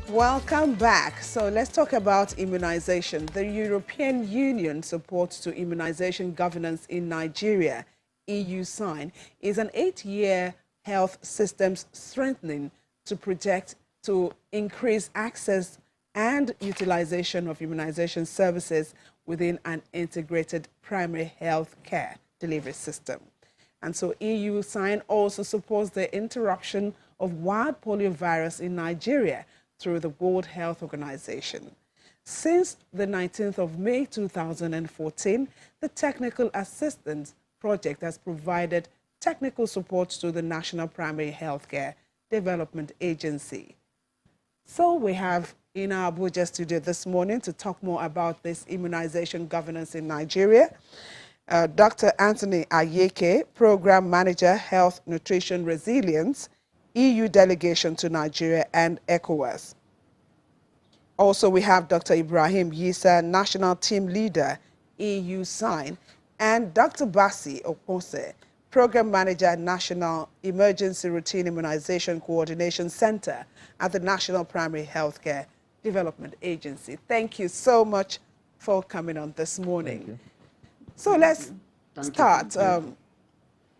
Welcome back. So let's talk about immunization. The European Union support to immunization governance in Nigeria, EU sign, is an 8-year health systems strengthening to increase access and utilization of immunization services within an integrated primary health care delivery system. And so EU sign also supports the interruption of wild polio virus in Nigeria through the World Health Organization. Since the 19th of May 2014, the Technical Assistance Project has provided technical support to the National Primary Healthcare Development Agency. So we have in our Abuja studio this morning to talk more about this immunization governance in Nigeria, Dr. Anthony Ayeke, Program Manager, Health, Nutrition, Resilience, EU Delegation to Nigeria and ECOWAS. Also, we have Dr. Ibrahim Yisa, National Team Leader, EU Sign, and Dr. Basi Okose, Program Manager, National Emergency Routine Immunization Coordination Center at the National Primary Healthcare Development Agency. Thank you so much for coming on this morning. So let's start.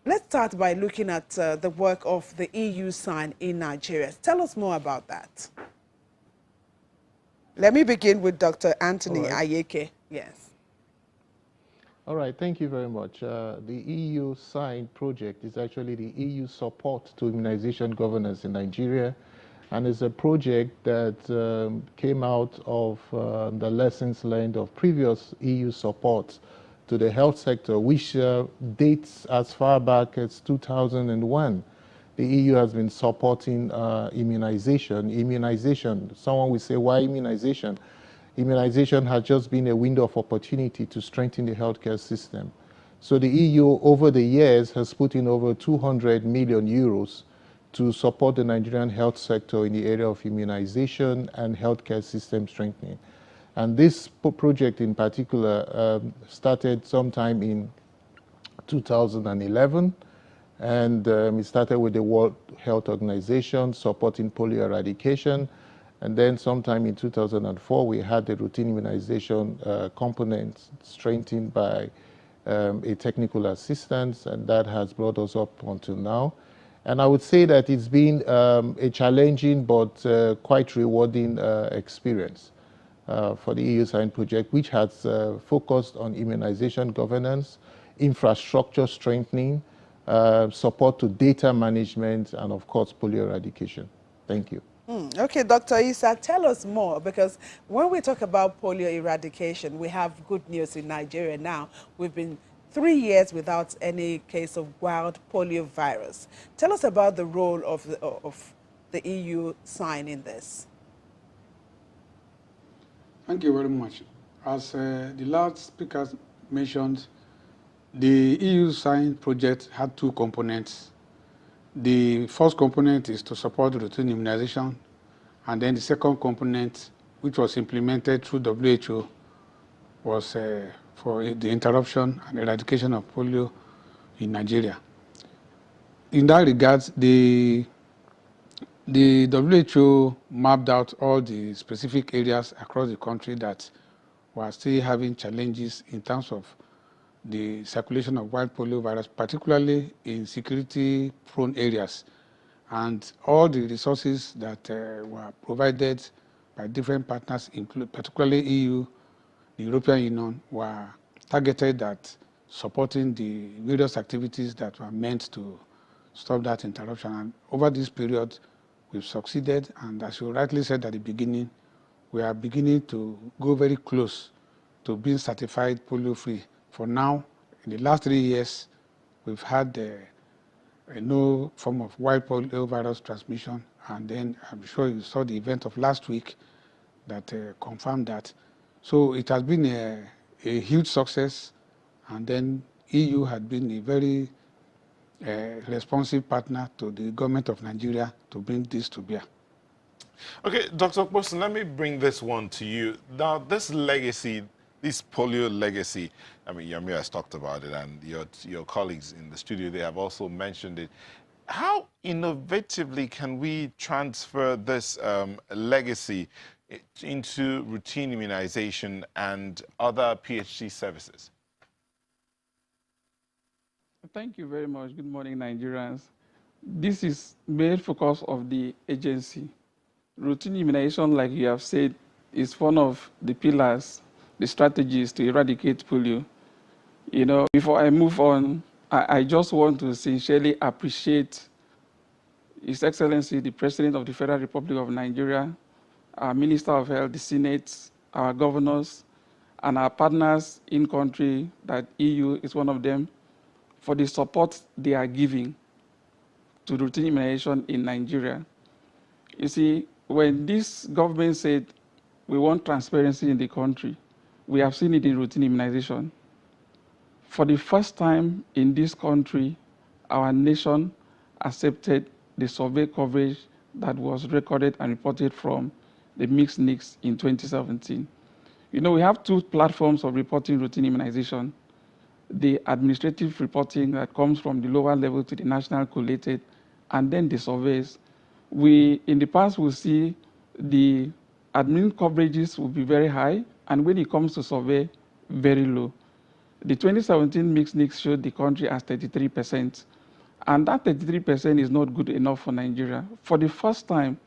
Let's start by looking at the work of the EU sign in Nigeria. Tell us more about that. Let me begin with Dr. Anthony Ayeke. Yes. All right, thank you very much. The EU sign project is actually the EU support to immunization governance in Nigeria, and it's a project that came out of the lessons learned of previous EU support to the health sector, which dates as far back as 2001. The EU has been supporting immunization. Immunization, someone will say, why immunization? Immunization has just been a window of opportunity to strengthen the healthcare system. So the EU, over the years, has put in over 200 million euros to support the Nigerian health sector in the area of immunization and healthcare system strengthening. And this project in particular started sometime in 2011, and it started with the World Health Organization supporting polio eradication. And then sometime in 2004, we had the routine immunization component strengthened by a technical assistance, and that has brought us up until now. And I would say that it's been a challenging but quite rewarding experience for the EU sign project, which has focused on immunization governance, infrastructure strengthening, support to data management, and of course, polio eradication. Thank you. Okay, Dr. Issa, tell us more, because when we talk about polio eradication, we have good news in Nigeria now. We've been 3 years without any case of wild polio virus. Tell us about the role of the EU sign in this. Thank you very much. As the last speaker mentioned, the EU sign project had 2 components. The first component is to support routine immunization, and then the second component, which was implemented through WHO, was for the interruption and eradication of polio in Nigeria. In that regard, the WHO mapped out all the specific areas across the country that were still having challenges in terms of the circulation of wild polio virus, particularly in security-prone areas. And all the resources that were provided by different partners, particularly EU, the European Union, were targeted at supporting the various activities that were meant to stop that interruption. And over this period, we've succeeded, and as you rightly said at the beginning, we are beginning to go very close to being certified polio-free. For now, in the last 3 years, we've had no form of wild polio virus transmission, and then I'm sure you saw the event of last week that confirmed that. So it has been a huge success, and then EU had been a very responsive partner to the government of Nigeria to bring this to bear. Okay, Dr. Okposon, let me bring this one to you. Now, this legacy, this polio legacy, I mean, Yamir has talked about it, and your colleagues in the studio, they have also mentioned it. how innovatively can we transfer this legacy into routine immunization and other PhD services? Thank you very much. Good morning, Nigerians. This is main focus of the agency. Routine immunization, like you have said, is one of the pillars, the strategies to eradicate polio. You know, before I move on, I just want to sincerely appreciate His Excellency, the President of the Federal Republic of Nigeria, our Minister of Health, the Senate, our governors, and our partners in country, that EU is one of them, for the support they are giving to routine immunization in Nigeria. You see, when this government said we want transparency in the country, we have seen it in routine immunization. For the first time in this country, our nation accepted the survey coverage that was recorded and reported from the mixed NICS in 2017. You know, we have two platforms of reporting routine immunization: the administrative reporting that comes from the lower level to the national collated, and then the surveys. We, in the past, will see the admin coverages will be very high, and when it comes to survey, very low. The 2017 mixed NICS showed the country as 33%, and that 33% is not good enough for Nigeria. For the first time,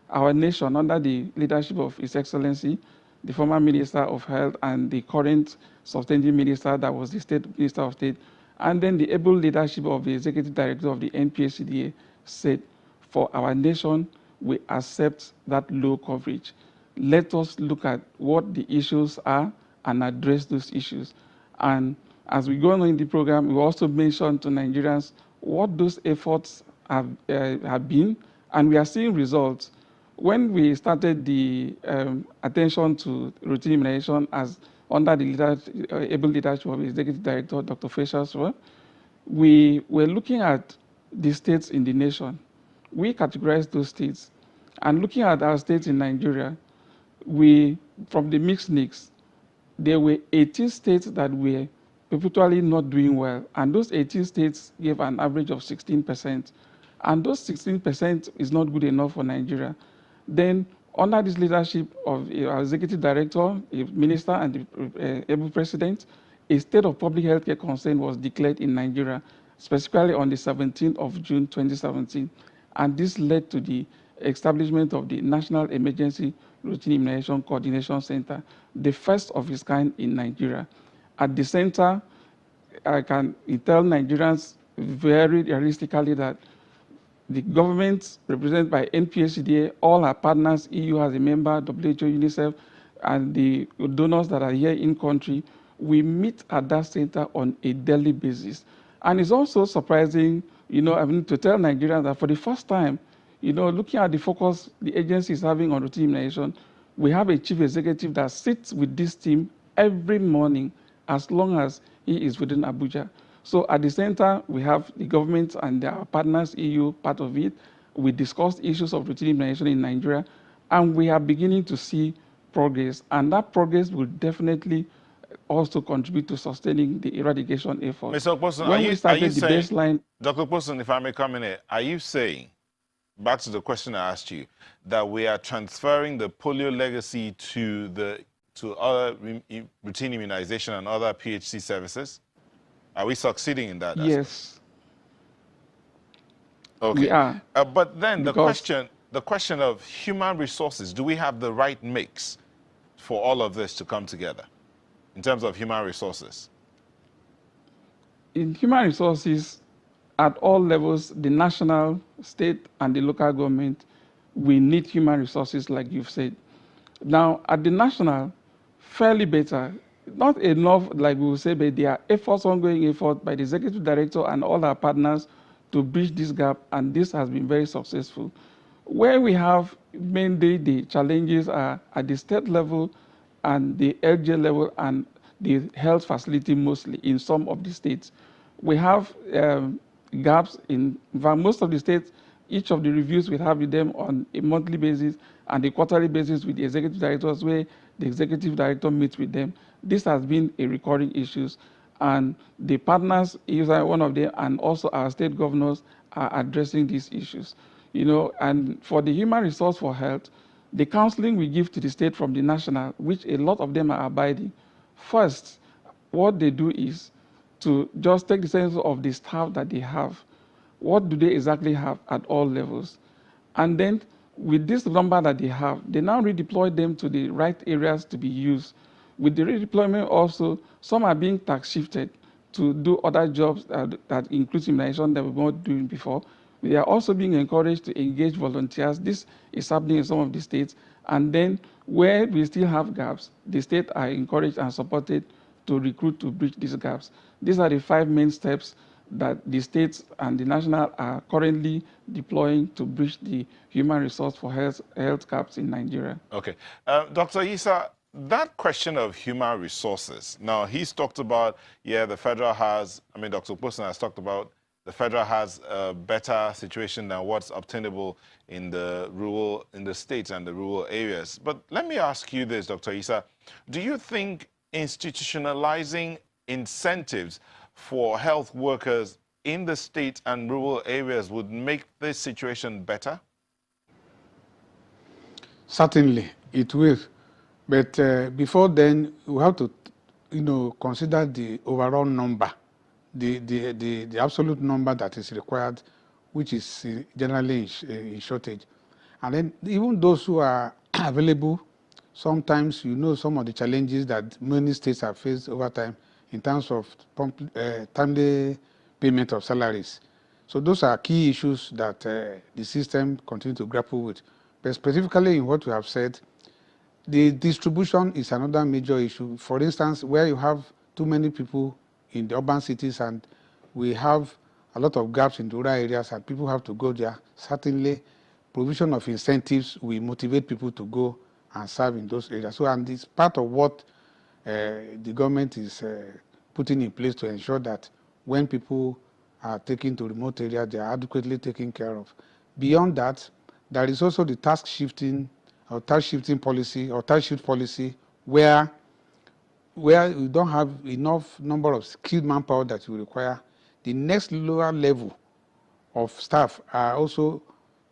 our nation, under the leadership of His Excellency, the former Minister of Health, and the current substantive minister that was the State Minister of State, and then the able leadership of the Executive Director of the NPHCDA, said, for our nation, we accept that low coverage. Let us look at what the issues are and address those issues. And as we go on in the program, we also mention to Nigerians what those efforts have been, and we are seeing results. When we started the attention to routine immunization as under the able leadership of the Executive Director, Dr. Fisher, we were looking at the states in the nation. We categorized those states. And looking at our states in Nigeria, from the mixed NICS, there were 18 states that were perpetually not doing well. And those 18 states gave an average of 16%. And those 16% is not good enough for Nigeria. Then, under this leadership of our Executive Director, a Minister, and the able President, a state of public health care concern was declared in Nigeria, specifically on the 17th of June 2017. And this led to the establishment of the National Emergency Routine Immunization Coordination Center, the first of its kind in Nigeria. At the center, I can tell Nigerians very realistically that the government, represented by NPHCDA, all our partners, EU as a member, WHO, UNICEF, and the donors that are here in country, we meet at that center on a daily basis. And it's also surprising, you know, I mean, to tell Nigerians that for the first time, you know, looking at the focus the agency is having on routine immunization, we have a chief executive that sits with this team every morning as long as he is within Abuja. So at the center, we have the government and our partners, EU, part of it. We discussed issues of routine immunization in Nigeria, and we are beginning to see progress. And that progress will definitely also contribute to sustaining the eradication effort. Mr. Okposon, when we started the baseline, Dr. Okposon, if I may come in here, are you saying, back to the question I asked you, that we are transferring the polio legacy to other routine immunization and other PHC services? Are we succeeding in that? Yes. Okay. We are. But then the question of human resources, do we have the right mix for all of this to come together in terms of human resources? In human resources, at all levels, the national, state, and the local government, we need human resources, like you've said. Now, at the national, fairly better. Not enough, like we will say, but there are efforts, ongoing effort by the Executive Director and all our partners to bridge this gap, and this has been very successful. Where we have mainly the challenges are at the state level and the LG level and the health facility mostly in some of the states. We have gaps in most of the states. Each of the reviews we have with them on a monthly basis and a quarterly basis with the executive directors, where the executive director meets with them. This has been a recurring issue, and the partners, one of them, and also our state governors are addressing these issues. And for the human resource for health, the counseling we give to the state from the national, which a lot of them are abiding, first, what they do is to just take the sense of the staff that they have. What do they exactly have at all levels? And then with this number that they have, they now redeploy them to the right areas to be used. With the redeployment also, some are being tax shifted to do other jobs that include immunization that we were not doing before. They are also being encouraged to engage volunteers. This is happening in some of the states. And then where we still have gaps, the states are encouraged and supported to recruit to bridge these gaps. These are the 5 main steps that the states and the national are currently deploying to bridge the human resource for health gaps in Nigeria. Okay. Dr. Issa, that question of human resources, now he's talked about, the federal has, Dr. Posen has talked about the federal has a better situation than what's obtainable in the states and the rural areas. But let me ask you this, Dr. Issa, do you think institutionalizing incentives for health workers in the state and rural areas would make this situation better? Certainly, it will. But before then, we have to, consider the overall number, the absolute number that is required, which is generally in shortage. And then even those who are available, sometimes some of the challenges that many states have faced over time in terms of timely payment of salaries. So those are key issues that the system continues to grapple with. But specifically in what we have said, the distribution is another major issue. For instance, where you have too many people in the urban cities and we have a lot of gaps in the rural areas and people have to go there, certainly provision of incentives will motivate people to go and serve in those areas. So, and it's part of what the government is putting in place to ensure that when people are taken to remote areas, they are adequately taken care of. Beyond that, there is also the task shifting policy or task shift policy where you don't have enough number of skilled manpower that you require. The next lower level of staff are also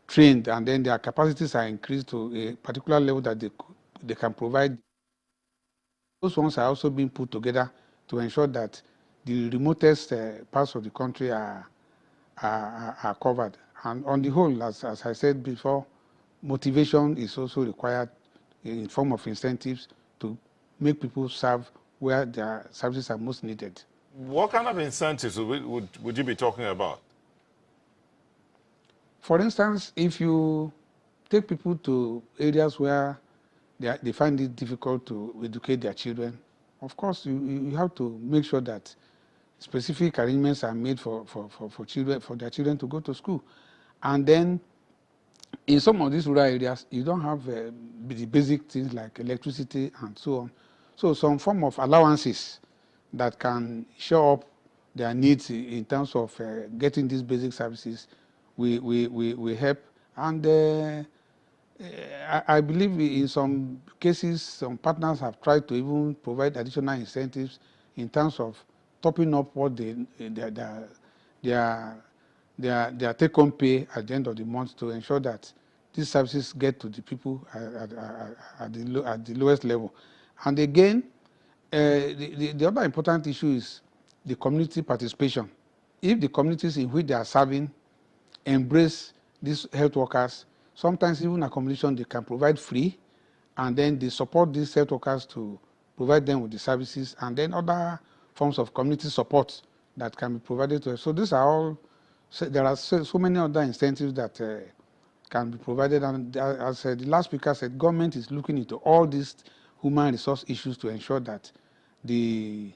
trained and then their capacities are increased to a particular level that they can provide. Those ones are also being put together to ensure that the remotest parts of the country are covered. And on the whole, as I said before, motivation is also required in form of incentives to make people serve where their services are most needed. What kind of incentives would you be talking about? For instance, if you take people to areas where they find it difficult to educate their children, of course, you have to make sure that specific arrangements are made for their children to go to school. And then in some of these rural areas, you don't have the basic things like electricity and so on. So some form of allowances that can show up their needs in terms of getting these basic services we help. And I believe in some cases, some partners have tried to even provide additional incentives in terms of topping up what their take-home pay at the end of the month to ensure that these services get to the people at the lowest level. And again, the other important issue is the community participation. If the communities in which they are serving embrace these health workers, sometimes even accommodation they can provide free, and then they support these health workers to provide them with the services, and then other forms of community support that can be provided to us. So these are all, there are so many other incentives that can be provided. And as the last speaker said, government is looking into all these human resource issues to ensure that the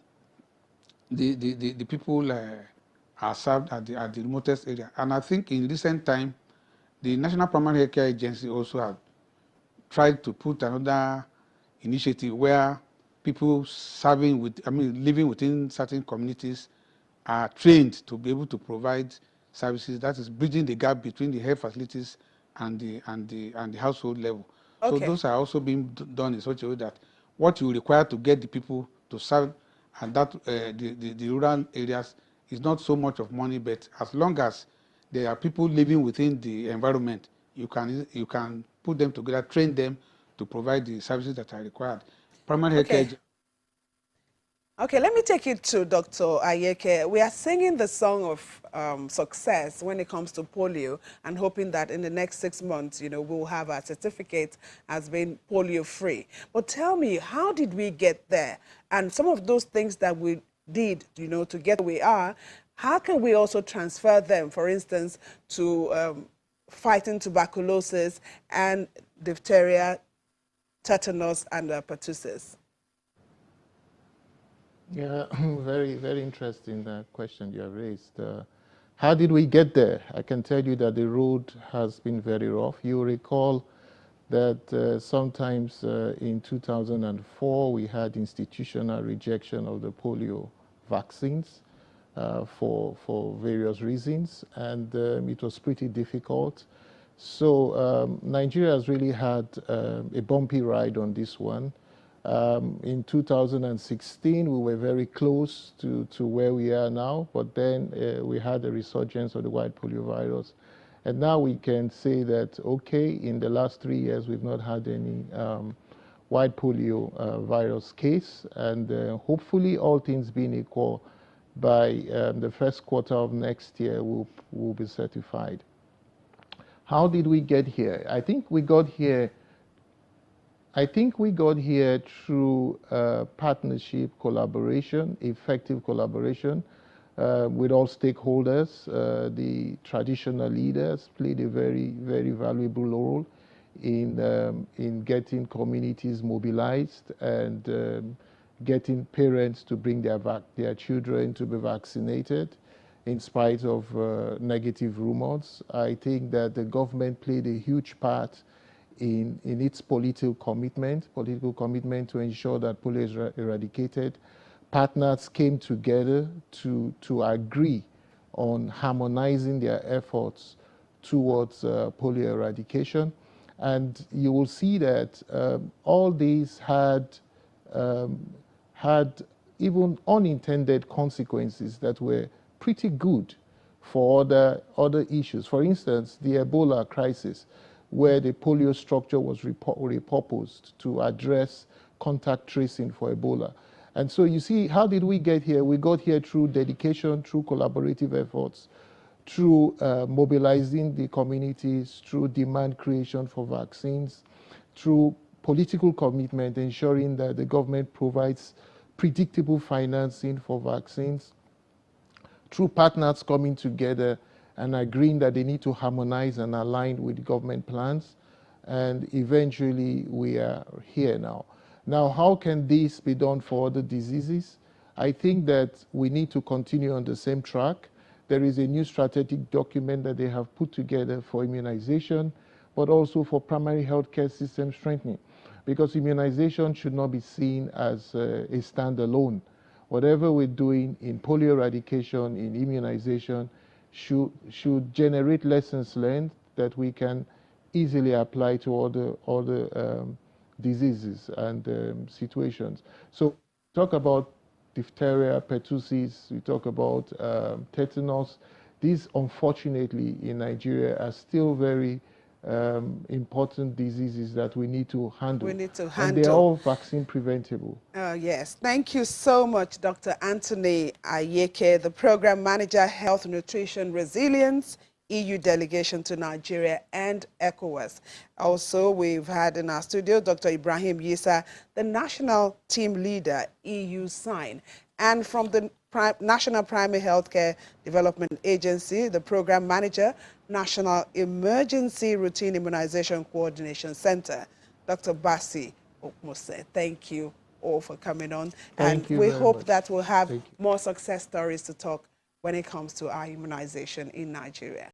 people are served at the remotest area. And I think in recent time, the National Primary Health Care Agency also have tried to put another initiative where people living within certain communities are trained to be able to provide services. That is bridging the gap between the health facilities and the household level. Okay. So those are also being done in such a way that what you require to get the people to serve and that the rural areas is not so much of money, but as long as there are people living within the environment. You can put them together, train them to provide the services that are required. Primary Okay. healthcare. Okay, let me take you to Dr. Ayeke. We are singing the song of success when it comes to polio and hoping that in the next 6 months, we'll have our certificate as being polio-free. But tell me, how did we get there? And some of those things that we did, to get where we are, how can we also transfer them, for instance, to fighting tuberculosis and diphtheria, tetanus, and pertussis? Yeah, very, very interesting question you have raised. How did we get there? I can tell you that the road has been very rough. You recall that sometimes in 2004 we had institutional rejection of the polio vaccines for various reasons, and it was pretty difficult. So Nigeria has really had a bumpy ride on this one. In 2016, we were very close to where we are now, but then we had a resurgence of the white polio virus. And now we can say that, okay, in the last 3 years, we've not had any white polio virus case. And hopefully, all things being equal, by the first quarter of next year, we'll be certified. How did we get here? I think we got here through partnership, collaboration, effective collaboration with all stakeholders. The traditional leaders played a very, very valuable role in getting communities mobilized and getting parents to bring their children to be vaccinated in spite of negative rumors. I think that the government played a huge part in its political commitment to ensure that polio is eradicated. Partners came together to agree on harmonizing their efforts towards polio eradication. And you will see that all these had even unintended consequences that were pretty good for other issues. For instance, the Ebola crisis, where the polio structure was repurposed to address contact tracing for Ebola. And so you see, how did we get here? We got here through dedication, through collaborative efforts, through mobilizing the communities, through demand creation for vaccines, through political commitment, ensuring that the government provides predictable financing for vaccines, through partners coming together and agreeing that they need to harmonize and align with government plans. And eventually, we are here now. Now, how can this be done for other diseases? I think that we need to continue on the same track. There is a new strategic document that they have put together for immunization, but also for primary healthcare system strengthening, because immunization should not be seen as a standalone. Whatever we're doing in polio eradication, in immunization, should generate lessons learned that we can easily apply to other diseases and situations. So talk about diphtheria, pertussis, we talk about tetanus. These, unfortunately, in Nigeria are still very important diseases that we need to handle. We need to handle. And they're all vaccine preventable. Yes, thank you so much, Dr. Anthony Ayeke, the Program Manager, Health, Nutrition, Resilience, EU Delegation to Nigeria and ECOWAS. Also, we've had in our studio Dr. Ibrahim Yisa, the National Team Leader, EU SIGN, and from the National Primary Healthcare Development Agency, the Program Manager, National Emergency Routine Immunization Coordination Center, Dr. Basi Okmose. Thank you all for coming on. Thank you we very hope much. that we'll have more success stories to talk when it comes to our immunization in Nigeria.